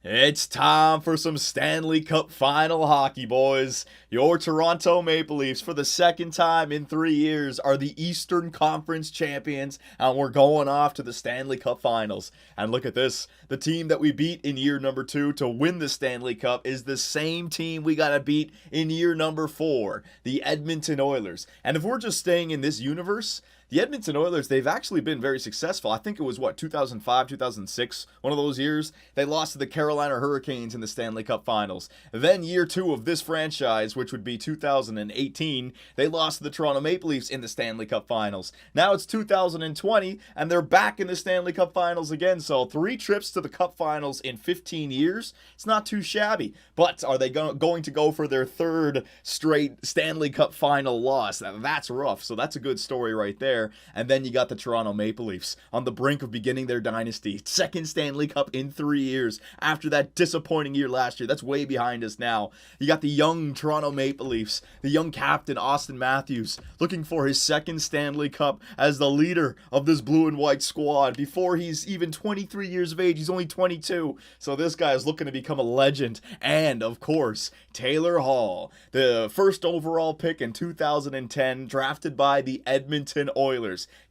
It's time for some Stanley Cup final hockey, boys. Your Toronto Maple Leafs, for the second time in 3 years, are the Eastern Conference champions, and we're going off to the Stanley Cup finals. And look at this. The team that we beat in year number 2 to win the Stanley Cup is the same team we got to beat in year number 4, the Edmonton Oilers. And if we're just staying in this universe, the Edmonton Oilers, they've actually been very successful. I think it was, 2005, 2006, one of those years. They lost to the Carolina Hurricanes in the Stanley Cup Finals. Then year 2 of this franchise, which would be 2018, they lost to the Toronto Maple Leafs in the Stanley Cup Finals. Now it's 2020, and they're back in the Stanley Cup Finals again. So 3 trips to the Cup Finals in 15 years. It's not too shabby. But are they going to go for their 3rd straight Stanley Cup Final loss? That's rough. So that's a good story right there. And then you got the Toronto Maple Leafs on the brink of beginning their dynasty. 2nd Stanley Cup in 3 years after that disappointing year last year. That's way behind us now. You got the young Toronto Maple Leafs, the young captain Auston Matthews, looking for his 2nd Stanley Cup as the leader of this blue and white squad. Before he's even 23 years of age, he's only 22. So this guy is looking to become a legend. And, of course, Taylor Hall, the 1st overall pick in 2010, drafted by the Edmonton Oilers.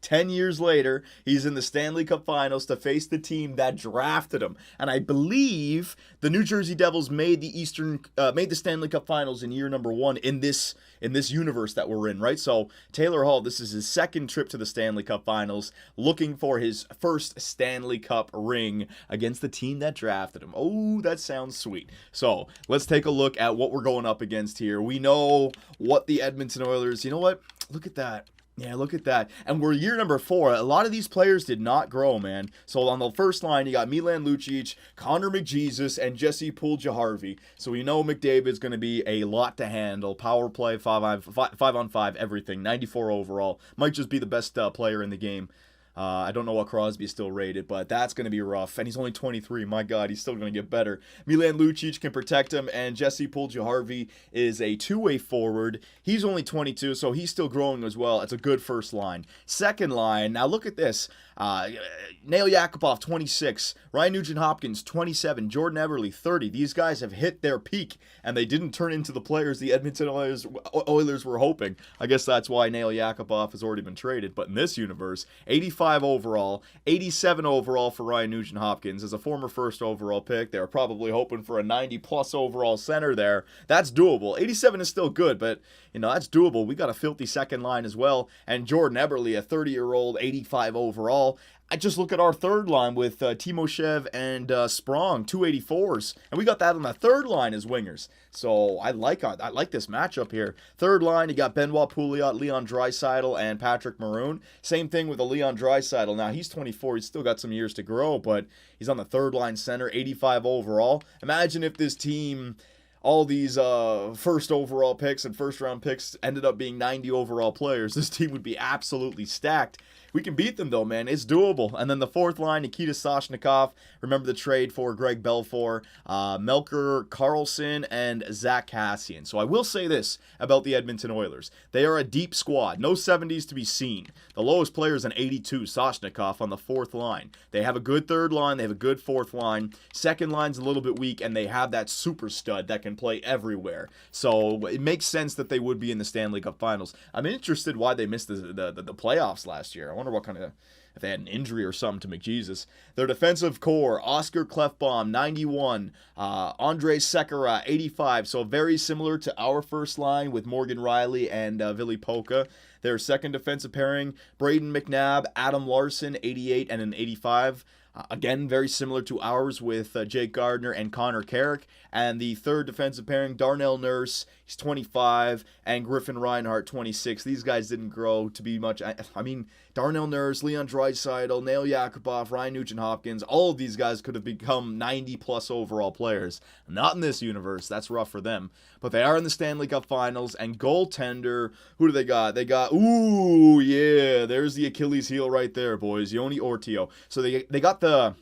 10 years later, he's in the Stanley Cup Finals to face the team that drafted him. And I believe the New Jersey Devils made the Stanley Cup Finals in year number 1 in this universe that we're in, right? So Taylor Hall, this is his 2nd trip to the Stanley Cup Finals, looking for his 1st Stanley Cup ring against the team that drafted him. Oh, that sounds sweet. So let's take a look at what we're going up against here. We know what the Edmonton Oilers, you know what? Look at that. Yeah, look at that. And we're year number 4. A lot of these players did not grow, man. So on the first line, you got Milan Lucic, Connor McJesus, and Jesse Puljujarvi. So we know McDavid's going to be a lot to handle. Power play, 5-on-5, everything. 94 overall. Might just be the best player in the game. I don't know what Crosby is still rated, but that's going to be rough. And he's only 23. My God, he's still going to get better. Milan Lucic can protect him, and Jesse Puljujarvi is a two-way forward. He's only 22, so he's still growing as well. It's a good first line. Second line, now look at this. Nail Yakupov, 26. Ryan Nugent-Hopkins, 27. Jordan Eberle, 30. These guys have hit their peak, and they didn't turn into the players the Edmonton Oilers were hoping. I guess that's why Nail Yakupov has already been traded. But in this universe, 85 overall, 87 overall for Ryan Nugent-Hopkins. As a former 1st overall pick, they were probably hoping for a 90-plus overall center there. That's doable. 87 is still good, but, that's doable. We got a filthy second line as well. And Jordan Eberle, a 30-year-old, 85 overall. I just look at our third line with Timoshev and Sprong, 284s, and we got that on the third line as wingers. So I like this matchup here. Third line, you got Benoit Pouliot, Leon Draisaitl, and Patrick Maroon. Same thing with the Leon Draisaitl. Now he's 24; he's still got some years to grow, but he's on the third line center, 85 overall. Imagine if this team, all these 1st overall picks and 1st round picks ended up being 90 overall players. This team would be absolutely stacked. We can beat them, though, man. It's doable. And then the 4th line, Nikita Soshnikov. Remember the trade for Greg Belfour, Melker Karlsson, and Zach Kassian. So I will say this about the Edmonton Oilers. They are a deep squad. No 70s to be seen. The lowest player is an 82, Soshnikov, on the 4th line. They have a good 3rd line. They have a good 4th line. Second line's a little bit weak, and they have that super stud that can play everywhere. So it makes sense that they would be in the Stanley Cup Finals. I'm interested why they missed the playoffs last year. I wonder what kind of, if they had an injury or something to McJesus. Their defensive core, Oscar Klefbom, 91. Andrei Sekera, 85. So very similar to our first line with Morgan Riley and Ville Polka. Their second defensive pairing, Braden McNabb, Adam Larson, 88 and an 85. Again, very similar to ours with Jake Gardner and Connor Carrick. And the third defensive pairing, Darnell Nurse, he's 25, and Griffin Reinhart, 26. These guys didn't grow to be much. I mean, Darnell Nurse, Leon Draisaitl, Nail Yakupov, Ryan Nugent-Hopkins, all of these guys could have become 90-plus overall players. Not in this universe. That's rough for them. But they are in the Stanley Cup Finals, and goaltender, who do they got? They got, ooh, yeah, there's the Achilles heel right there, boys. Yoni Ortio. So they got the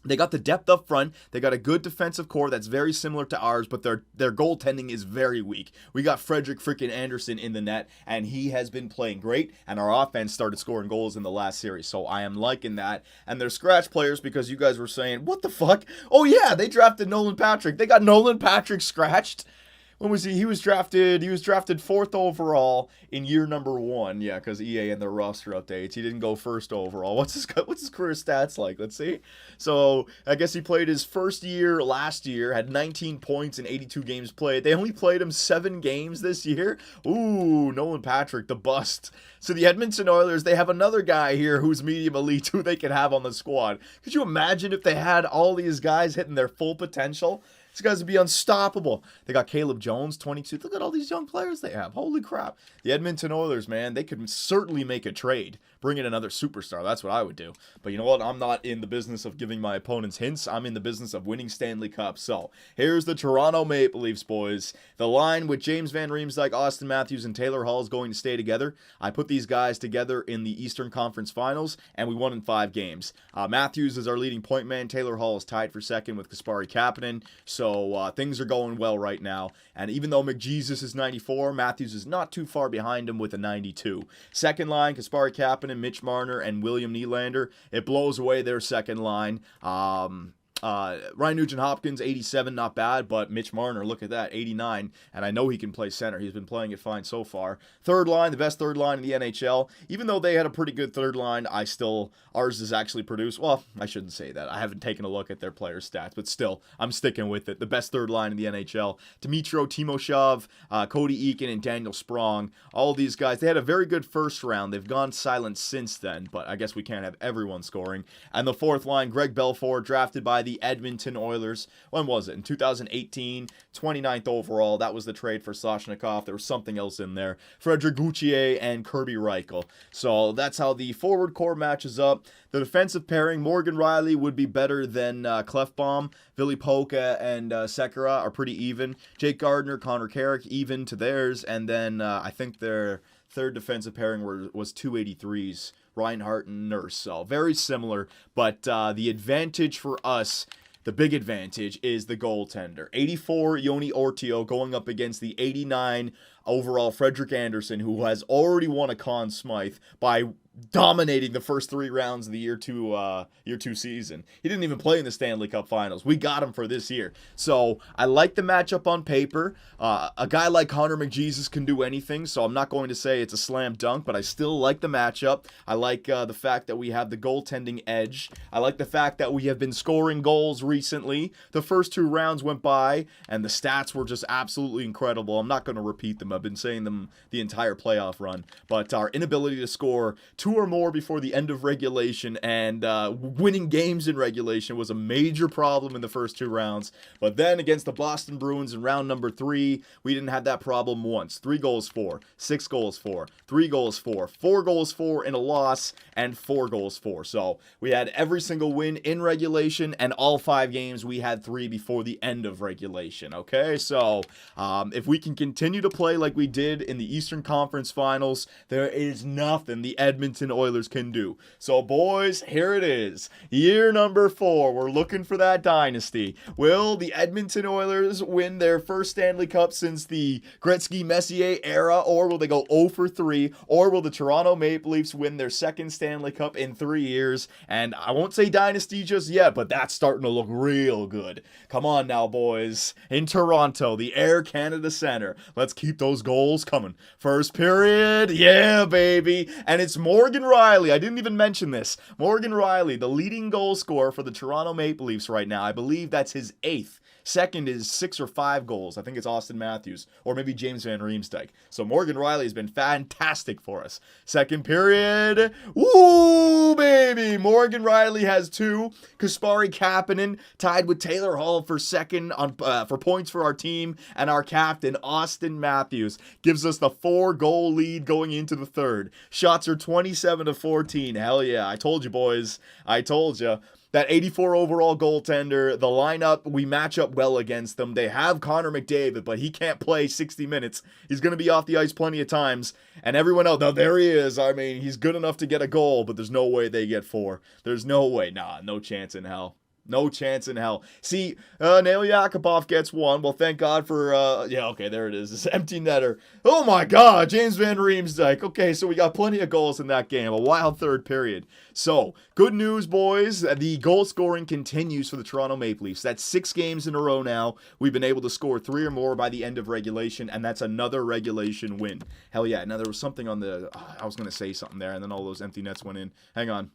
They got the depth up front. They got a good defensive core that's very similar to ours, but their goaltending is very weak. We got Frederick freaking Anderson in the net, and he has been playing great, and our offense started scoring goals in the last series, so I am liking that. And they're scratch players because you guys were saying, what the fuck? Oh yeah, they drafted Nolan Patrick. They got Nolan Patrick scratched? When was he? He was drafted fourth overall in year number 1. Yeah, because EA and their roster updates. He didn't go first overall. What's his career stats like? Let's see. So I guess he played his first year last year. Had 19 points in 82 games played. They only played him 7 games this year. Ooh, Nolan Patrick, the bust. So the Edmonton Oilers, they have another guy here who's medium elite who they could have on the squad. Could you imagine if they had all these guys hitting their full potential? These guys would be unstoppable. They got Caleb Jones, 22. Look at all these young players they have. Holy crap. The Edmonton Oilers, man, they could certainly make a trade. Bring in another superstar. That's what I would do. But you know what? I'm not in the business of giving my opponents hints. I'm in the business of winning Stanley Cups. So here's the Toronto Maple Leafs, boys. The line with James Van Riemsdyk, Austin Matthews, and Taylor Hall is going to stay together. I put these guys together in the Eastern Conference Finals, and we won in 5 games. Matthews is our leading point man. Taylor Hall is tied for second with Kasperi Kapanen. So things are going well right now. And even though McJesus is 94, Matthews is not too far behind him with a 92. Second line, Kasperi Kapanen, Mitch Marner, and William Nylander. It blows away their second line. Ryan Nugent-Hopkins, 87, not bad, but Mitch Marner, look at that, 89, and I know he can play center. He's been playing it fine so far. Third line, the best third line in the NHL. Even though they had a pretty good third line, ours is actually produced. Well, I shouldn't say that. I haven't taken a look at their player stats, but still, I'm sticking with it. The best third line in the NHL. Dmytro Timoshev, Cody Eakin, and Daniel Sprong. All these guys, they had a very good first round. They've gone silent since then, but I guess we can't have everyone scoring. And the fourth line, Greg Belfour, drafted by the Edmonton Oilers. When was it? In 2018, 29th overall. That was the trade for Soshnikov. There was something else in there. Frederick Gauthier and Kirby Reichel. So that's how the forward core matches up. The defensive pairing, Morgan Riley would be better than Clefbaum. Billy Polka and Sekera are pretty even. Jake Gardner, Connor Carrick, even to theirs. And then I think their third defensive pairing was 283s. Reinhardt and Nurse. So very similar, but the advantage for us, the big advantage, is the goaltender. 84 Yoni Ortio going up against the 89 overall Frederik Andersen, who has already won a Conn Smythe by dominating the first 3 rounds of the year 2 season. He didn't even play in the Stanley Cup Finals. We got him for this year. So I like the matchup on paper. A guy like Connor McJesus can do anything, so I'm not going to say it's a slam dunk, but I still like the matchup. I like the fact that we have the goaltending edge. I like the fact that we have been scoring goals recently. The first 2 rounds went by, and the stats were just absolutely incredible. I'm not going to repeat them. I've been saying them the entire playoff run. But our inability to score 2 or more before the end of regulation and winning games in regulation was a major problem in the first 2 rounds. But then against the Boston Bruins in round number 3, we didn't have that problem once. 3 goals for, 6 goals for, 3 goals for, 4 goals for in a loss, and 4 goals for. So we had every single win in regulation, and all 5 games we had 3 before the end of regulation. Okay, so if we can continue to play like we did in the Eastern Conference Finals, there is nothing the Edmonton Oilers can do. So boys, here it is. Year number 4. We're looking for that dynasty. Will the Edmonton Oilers win their first Stanley Cup since the Gretzky-Messier era, or will they go 0 for 3, or will the Toronto Maple Leafs win their second Stanley Cup in 3 years? And I won't say dynasty just yet, but that's starting to look real good. Come on now, boys. In Toronto, the Air Canada Center. Let's keep those goals coming. First period, yeah, baby. And it's Morgan Riley. I didn't even mention this. Morgan Riley, the leading goal scorer for the Toronto Maple Leafs right now. I believe that's his 8th. Second is 6 or 5 goals. I think it's Austin Matthews or maybe James Van Riemsdyk. So Morgan Riley has been fantastic for us. Second period. Woo, baby. Morgan Riley has 2. Kasperi Kapanen tied with Taylor Hall for second on for points for our team. And our captain, Austin Matthews, gives us the 4-goal lead going into the third. Shots are 27-14. Hell yeah. I told you, boys. I told you. That 84 overall goaltender, the lineup, we match up well against them. They have Connor McDavid, but he can't play 60 minutes. He's going to be off the ice plenty of times. And everyone else, now there he is. I mean, he's good enough to get a goal, but there's no way they get 4. There's no way. Nah, no chance in hell. No chance in hell. See, Nail Yakupov gets one. Well, thank God for, yeah, okay, there it is. This empty netter. Oh my God, James Van Riemsdyk. Okay, so we got plenty of goals in that game. A wild third period. So, good news, boys. The goal scoring continues for the Toronto Maple Leafs. That's 6 games in a row now. We've been able to score 3 or more by the end of regulation, and that's another regulation win. Hell yeah. Now, there was something on the, I was going to say something there, and then all those empty nets went in. Hang on.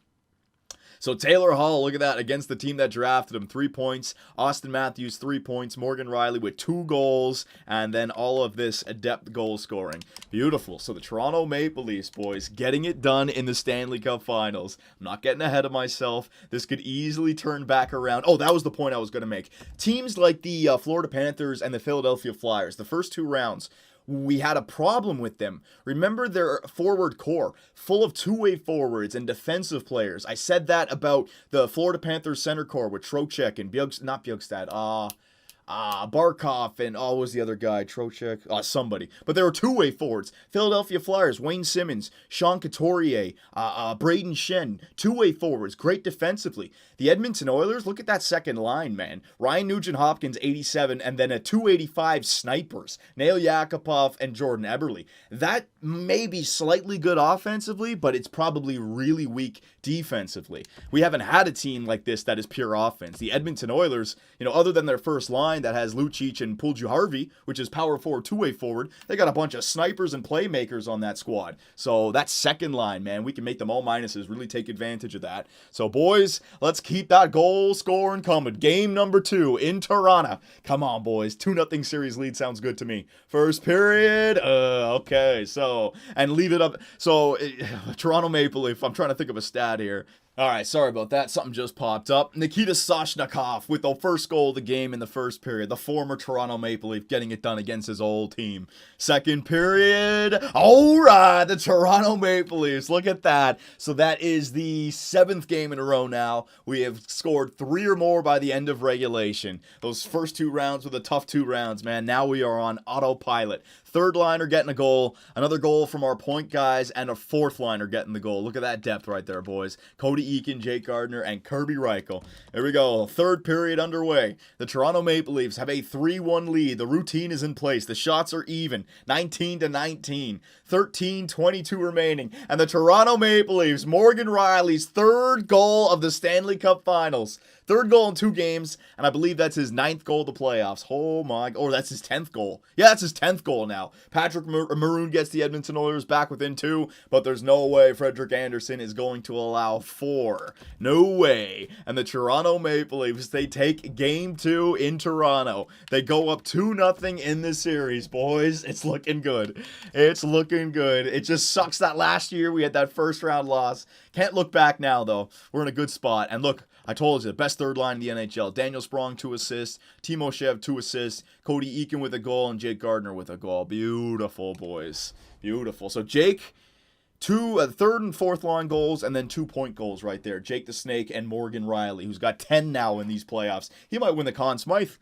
So Taylor Hall, look at that, against the team that drafted him, 3 points. Austin Matthews, 3 points. Morgan Riley with 2 goals, and then all of this adept goal scoring. Beautiful. So the Toronto Maple Leafs, boys, getting it done in the Stanley Cup Finals. I'm not getting ahead of myself. This could easily turn back around. Oh, that was the point I was going to make. Teams like the Florida Panthers and the Philadelphia Flyers, the first 2 rounds, we had a problem with them. Remember their forward core, full of two-way forwards and defensive players. I said that about the Florida Panthers center core with Trocheck and Barkov and, what was the other guy? Trocheck? Somebody. But there were two-way forwards. Philadelphia Flyers, Wayne Simmons, Sean Couturier, Braden Shen. Two-way forwards. Great defensively. The Edmonton Oilers, look at that second line, man. Ryan Nugent-Hopkins, 87, and then a 285 snipers. Nail Yakupov and Jordan Eberle. That may be slightly good offensively, but it's probably really weak defensively. We haven't had a team like this that is pure offense. The Edmonton Oilers, other than their first line that has Lucic and Puljujärvi, which is power forward, two-way forward, they got a bunch of snipers and playmakers on that squad. So that second line, man, we can make them all minuses, really take advantage of that. So boys, let's keep that goal scoring coming. Game number 2 in Toronto. Come on, boys. 2-0 series lead sounds good to me. First period. Okay. So, and leave it up. So, Toronto Maple Leaf, I'm trying to think of a stat here. All right, sorry about that. Something just popped up. Nikita Soshnikov with the first goal of the game in the first period. The former Toronto Maple Leaf getting it done against his old team. Second period. All right, the Toronto Maple Leafs. Look at that. So that is the 7th game in a row now. We have scored 3 or more by the end of regulation. Those first 2 rounds were the tough 2 rounds, man. Now we are on autopilot. Third liner getting a goal, another goal from our point guys, and a fourth liner getting the goal. Look at that depth right there, boys. Cody Eakin, Jake Gardiner, and Kirby Reichel. There we go. Third period underway. The Toronto Maple Leafs have a 3-1 lead. The routine is in place. The shots are even. 19-19. 13:22 remaining. And the Toronto Maple Leafs, Morgan Riley's 3rd goal of the Stanley Cup Finals. 3rd goal in 2 games, and I believe that's his 9th goal of the playoffs. Oh my, or that's his 10th goal. Yeah, that's his 10th goal now. Patrick Maroon gets the Edmonton Oilers back within 2, but there's no way Frederik Andersen is going to allow 4. No way. And the Toronto Maple Leafs, they take game 2 in Toronto. They go up 2-0 in this series, boys. It's looking good. It's looking good. It just sucks that last year we had that first round loss. Can't look back now, though. We're in a good spot. And look, I told you, the best third line in the NHL. Daniel Sprong, 2 assists. Timoshev, 2 assists. Cody Eakin with a goal, and Jake Gardiner with a goal. Beautiful, boys. Beautiful. So Jake, 2 third and fourth line goals, and then 2-point goals right there. Jake the Snake and Morgan Riley, who's got 10 now in these playoffs. He might win the Conn Smythe.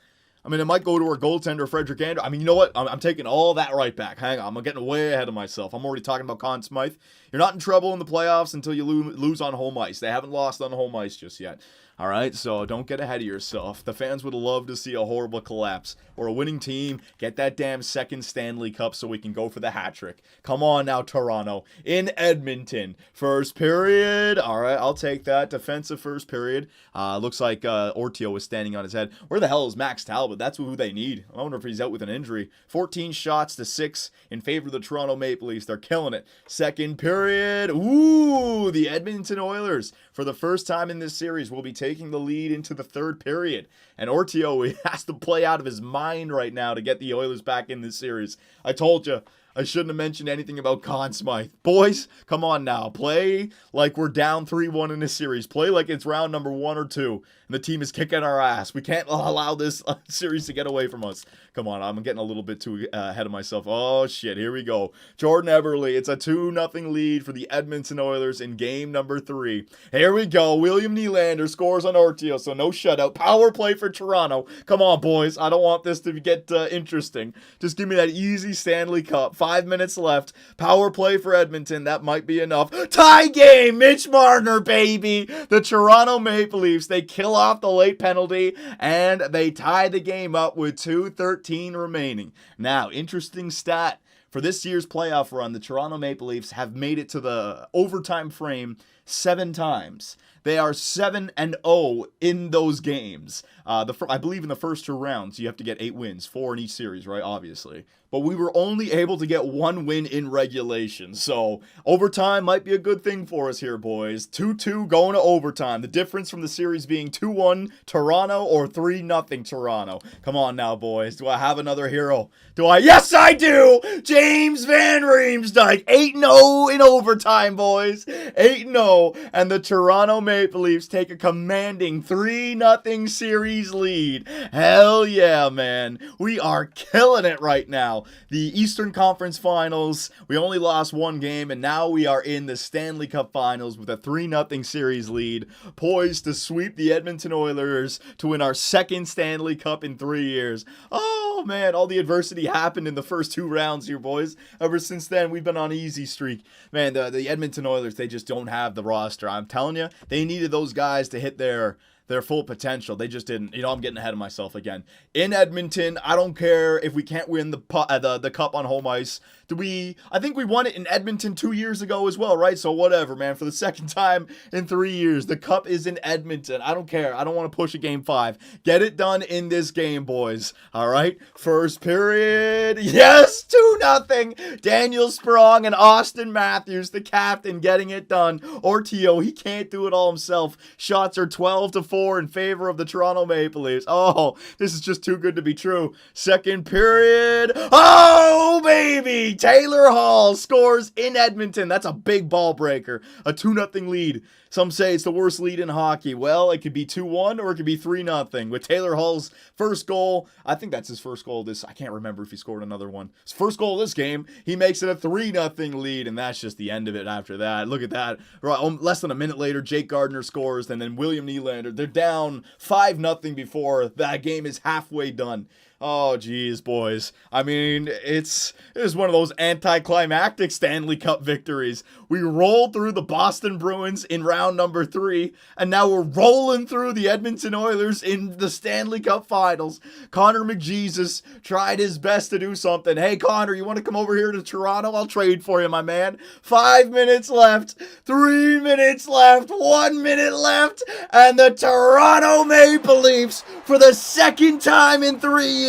I mean, it might go to our goaltender, Frederik Andersen. I mean, you know what? I'm taking all that right back. Hang on. I'm getting way ahead of myself. I'm already talking about Conn Smythe. You're not in trouble in the playoffs until you lose on home ice. They haven't lost on home ice just yet. All right, so don't get ahead of yourself. The fans would love to see a horrible collapse or a winning team get that damn second Stanley Cup so we can go for the hat trick. Come on now, Toronto. In Edmonton. First period. All right, I'll take that. Defensive first period. Looks like Ortio was standing on his head. Where the hell is Max Talbot? That's who they need. I wonder if he's out with an injury. 14 shots to 6 in favor of the Toronto Maple Leafs. They're killing it. Second period. Ooh, the Edmonton Oilers, for the first time in this series, will be taking the lead into the third period. And Ortio has to play out of his mind right now to get the Oilers back in this series. I told you, I shouldn't have mentioned anything about Conn Smythe. Boys, come on now. Play like we're down 3-1 in this series. Play like it's round number 1 or 2, and the team is kicking our ass. We can't allow this series to get away from us. Come on, I'm getting a little bit too ahead of myself. Oh, shit, here we go. Jordan Eberle, it's a 2-0 lead for the Edmonton Oilers in game number 3. Here we go. William Nylander scores on Ortio, so no shutout. Power play for Toronto. Come on, boys. I don't want this to get interesting. Just give me that easy Stanley Cup 5 minutes left. Power play for Edmonton. That might be enough. Tie game. Mitch Marner, baby. The Toronto Maple Leafs, they kill off the late penalty, and they tie the game up with 2:13 remaining. Now, interesting stat. For this year's playoff run, the Toronto Maple Leafs have made it to the overtime frame 7 times. They are 7-0 in those games. I believe in the first 2 rounds, you have to get 8 wins, 4 in each series, right? Obviously. But we were only able to get 1 win in regulation. So overtime might be a good thing for us here, boys. 2-2 going to overtime. The difference from the series being 2-1 Toronto or 3-0 Toronto. Come on now, boys. Do I have another hero? Do I? Yes, I do! James Van Riemsdyk. 8-0 in overtime, boys. 8-0. And the Toronto Maple Leafs take a commanding 3-0 series lead. Hell yeah, man. We are killing it right now. The Eastern Conference Finals, we only lost 1 game, and now we are in the Stanley Cup Finals with a 3-0 series lead, poised to sweep the Edmonton Oilers to win our 2nd Stanley Cup in 3 years. Oh, man, all the adversity happened in the first 2 rounds here, boys. Ever since then, we've been on an easy streak. Man, the Edmonton Oilers, they just don't have the roster. I'm telling you, they needed those guys to hit their full potential. They just didn't. I'm getting ahead of myself again. In Edmonton, I don't care if we can't win the cup on home ice. I think we won it in Edmonton 2 years ago as well, right? So whatever, man. For the 2nd time in 3 years, the cup is in Edmonton. I don't care. I don't want to push a game 5. Get it done in this game, boys. All right? First period. Yes, 2-0. Daniel Sprong and Austin Matthews, the captain, getting it done. Ortio, he can't do it all himself. Shots are 12-4 in favor of the Toronto Maple Leafs. Oh, this is just too good to be true. Second period. Oh, baby. Taylor Hall scores in Edmonton. That's a big ball breaker. A 2-0 lead. Some say it's the worst lead in hockey. Well, it could be 2-1 or it could be 3-0. With Taylor Hall's first goal, I think that's his first goal I can't remember if he scored another one. His first goal of this game, he makes it a 3-0 lead, and that's just the end of it after that. Look at that. Less than a minute later, Jake Gardiner scores, and then William Nylander. They're down 5-0 before that game is halfway done. Oh, geez, boys. I mean, it is one of those anticlimactic Stanley Cup victories. We rolled through the Boston Bruins in round number 3, and now we're rolling through the Edmonton Oilers in the Stanley Cup Finals. Connor McJesus tried his best to do something. Hey, Connor, you want to come over here to Toronto? I'll trade for you, my man. 5 minutes left, 3 minutes left, 1 minute left, and the Toronto Maple Leafs, for the 2nd time in 3 years,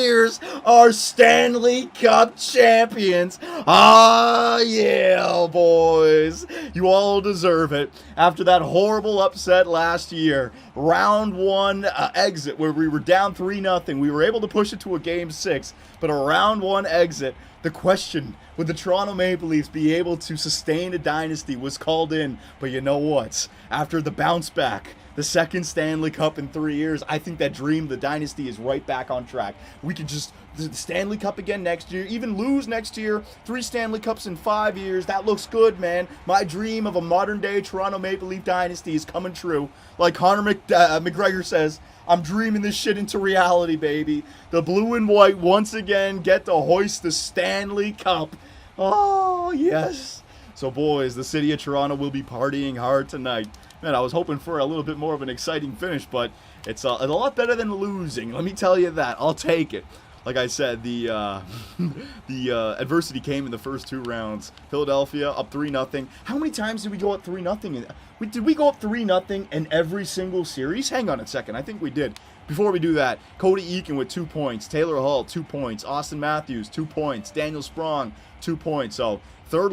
are Stanley Cup champions. Ah, yeah, boys. You all deserve it. After that horrible upset last year, round 1 exit where we were down 3-0, we were able to push it to a game 6, but a round 1 exit, the question, would the Toronto Maple Leafs be able to sustain a dynasty, was called in. But you know what? After the bounce back, the 2nd Stanley Cup in 3 years, I think that dream, the dynasty, is right back on track. We could just, the Stanley Cup again next year, even lose next year, 3 Stanley Cups in 5 years. That looks good, man. My dream of a modern-day Toronto Maple Leaf dynasty is coming true. Like Conor McGregor says, I'm dreaming this shit into reality, baby. The blue and white once again get to hoist the Stanley Cup. Oh, yes. So, boys, the city of Toronto will be partying hard tonight. Man, I was hoping for a little bit more of an exciting finish, but it's a lot better than losing. Let me tell you that. I'll take it. Like I said, the adversity came in the first 2 rounds. Philadelphia up 3-0. How many times did we go up 3-0? Did we go up 3-0 in every single series? Hang on a second. I think we did. Before we do that, Cody Eakin with 2 points. Taylor Hall, 2 points. Austin Matthews, 2 points. Daniel Sprong, 2 points. So, 2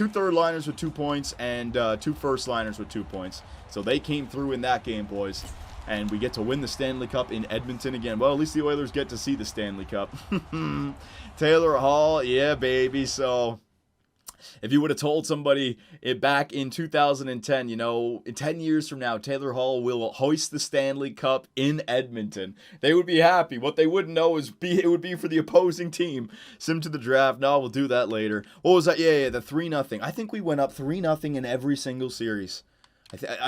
third-liners with 2 points, and 2 first-liners with 2 points. So they came through in that game, boys. And we get to win the Stanley Cup in Edmonton again. Well, at least the Oilers get to see the Stanley Cup. Taylor Hall, yeah, baby. So if you would have told somebody back in 2010, in 10 years from now, Taylor Hall will hoist the Stanley Cup in Edmonton, they would be happy. What they wouldn't know is it would be for the opposing team. Sim to the draft. No, we'll do that later. What was that? Yeah, the 3-0. I think we went up 3-0 in every single series.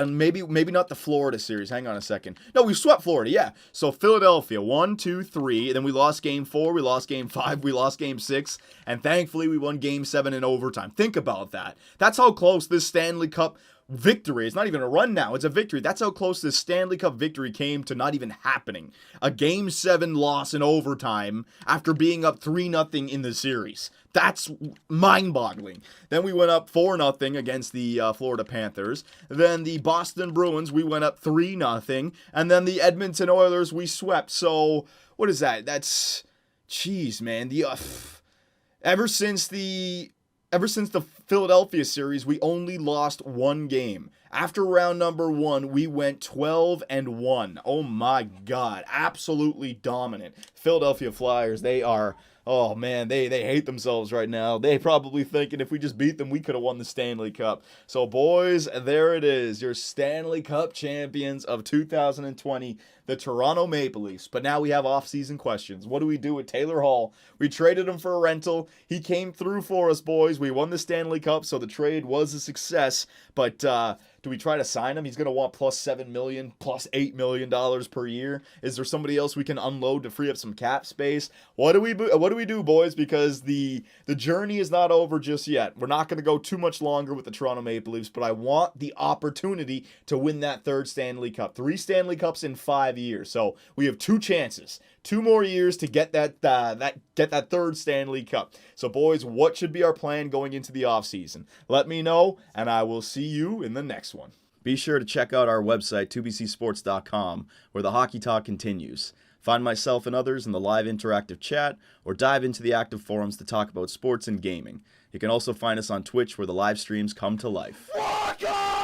Maybe not the Florida series. Hang on a second. No, we swept Florida, yeah. So Philadelphia, 1, 2, 3. Then we lost game 4, we lost game 5, we lost game 6. And thankfully, we won game 7 in overtime. Think about that. That's how close this Stanley Cup victory. It's not even a run now. It's a victory. That's how close this Stanley Cup victory came to not even happening. A game 7 loss in overtime after being up 3-0 in the series. That's mind-boggling. Then we went up 4-0 against the Florida Panthers. Then the Boston Bruins, we went up 3-0. And then the Edmonton Oilers, we swept. So, what is that? That's, jeez, man. Ever since the Philadelphia series, we only lost one game. After round number 1, we went 12-1. Oh my God, absolutely dominant. Philadelphia Flyers, they are, oh man, they hate themselves right now. They probably thinking if we just beat them, we could have won the Stanley Cup. So boys, there it is, your Stanley Cup champions of 2020, the Toronto Maple Leafs. But now we have off-season questions. What do we do with Taylor Hall? We traded him for a rental. He came through for us, boys. We won the Stanley Cup, so the trade was a success. But do we try to sign him? He's going to want plus $7 million, plus $8 million per year. Is there somebody else we can unload to free up some cap space? What do we do, boys? Because the journey is not over just yet. We're not going to go too much longer with the Toronto Maple Leafs, but I want the opportunity to win that third Stanley Cup. 3 Stanley Cups in 5 years. So we have 2 chances. 2 more years to get that third Stanley Cup. So boys, what should be our plan going into the offseason? Let me know, and I will see you in the next one. Be sure to check out our website, 2bcsports.com, where the hockey talk continues. Find myself and others in the live interactive chat, or dive into the active forums to talk about sports and gaming. You can also find us on Twitch, where the live streams come to life. Rock on!